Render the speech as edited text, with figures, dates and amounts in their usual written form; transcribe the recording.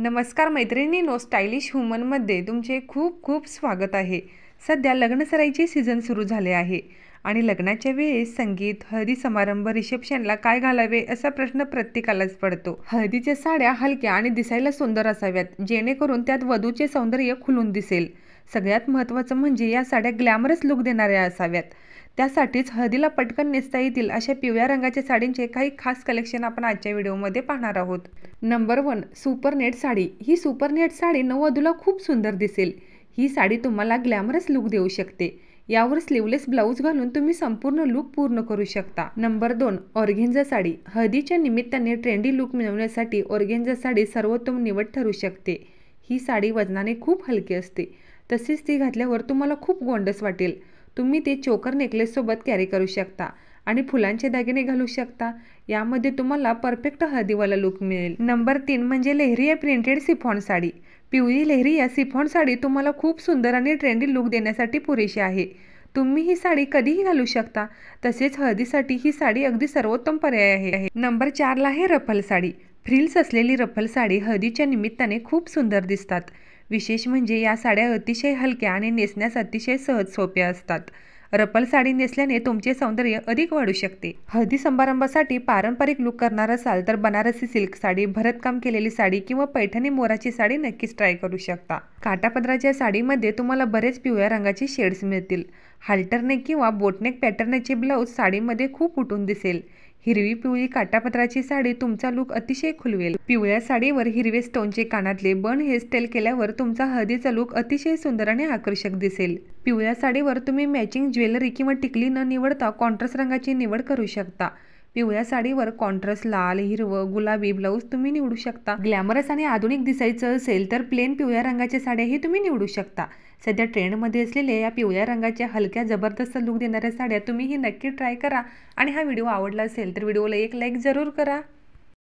नमस्कार मैत्रिणींनो, स्टायलिश ह्युमनमध्ये तुमचे खूप खूप स्वागत आहे। सध्या लग्नसराईचे सीझन सुरू झाले आहे आणि लग्नाच्या वेळेस संगीत, हळदी समारंभ, रिसेप्शनला काय घालावे असा प्रश्न प्रत्येकालाच पडतो। हळदीच्या साड्या हलक्या आणि दिसायला सुंदर असाव्यात, जेणेकरून त्यात वधूचे सौंदर्य खुलून दिसेल। सगळ्यात महत्त्वाचं म्हणजे या साड्या ग्लॅमरस लुक देणाऱ्या असाव्यात। त्यासाठीच हळदीला पटकन नेसता येतील अशा पिवळ्या रंगाच्या साडींचे काही खास कलेक्शन आपण आजच्या व्हिडिओमध्ये पाहणार आहोत। Number 1, super net sari. ही सुपर नेट साडी नववधूला खूप सुंदर दिसेल। ही साडी तुम्हाला ग्लॅमरस लुक देऊ शकते। यावर स्लीवलेस ब्लाउज घालून तुम्ही संपूर्ण लुक पूर्ण करू शकता। Number 2, organza sari. हळदीच्या निमित्ताने ट्रेंडी लुक मिळवण्यासाठी ऑर्गेन्झा साडी सर्वोत्तम निवड ठरू शकते। ही साडी वजनाने खूप हलकी असते, तसेच ती घातल्यावर तुम्हाला खूप गोंडस वाटेल। तुम्ही ते चोकर नेकलेस सोबत कॅरी करू शकता आणि फुलांचे दागिने घालू शकता। यामध्ये तुम्हाला परफेक्ट हळदीवाला लुक मिळेल। नंबर 3 म्हणजे लेहरिया प्रिंटेड सिफॉन साडी। पिवळी लेहरिया सिफॉन साडी तुम्हाला खूप सुंदर आणि ट्रेंडी लुक देण्यासाठी पुरेशी आहे। तुम्ही ही साडी कधीही घालू शकता, तसेच हळदीसाठी ही साडी अगदी सर्वोत्तम पर्याय आहे। नंबर 4ला आहे रफल साडी। फ्रिल्स असलेली रफल साडी हळदीच्या निमित्ताने खूप सुंदर दिसतात। विशेष म्हणजे या साड्या अतिशय हलक्या आणि नेसण्यास अतिशय सहज सोप्या असतात। रफल साडी नेसल्याने तुमचे सौंदर्य अधिक वाढू शकते। हळदी समारंभासाठी पारंपरिक लुक करणार असाल तर बनारसी सिल्क साडी, भरतकाम केलेली साडी किंवा पैठणी मोराची साडी नक्कीच ट्राय करू शकता। काठापदराच्या साडीमध्ये तुम्हाला बरेच पिवळ्या रंगाचे शेड्स मिळतील। हाल्टरनेक किंवा बोटनेक पॅटर्नचे ब्लाऊज साडीमध्ये खूप उठून दिसेल। हिरवी पिवळी काठापदराची साडी तुमचा लुक अतिशय खुलवेल। पिवळ्या साडीवर हिरवे स्टोनचे कानातले बन हेअरस्टाईल केल्यावर तुमचा हळदीचा लुक अतिशय सुंदर आणि आकर्षक दिसेल। पिवळ्या साडीवर तुम्ही मॅचिंग ज्वेलरी किंवा टिकली न निवडता कॉन्ट्रास्ट रंगाची निवड करू शकता। पिवळ्या साडीवर कॉन्ट्रास्ट लाल, हिरवं, गुलाबी ब्लाऊज तुम्ही निवडू शकता। ग्लॅमरस आणि आधुनिक दिसायचं असेल तर प्लेन पिवळ्या रंगाच्या साड्याही तुम्ही निवडू शकता। सध्या ट्रेंडमध्ये असलेल्या या पिवळ्या रंगाच्या हलक्या जबरदस्त लुक देणाऱ्या साड्या तुम्हीही नक्की ट्राय करा आणि हा व्हिडिओ आवडला असेल तर व्हिडिओला एक लाईक जरूर करा।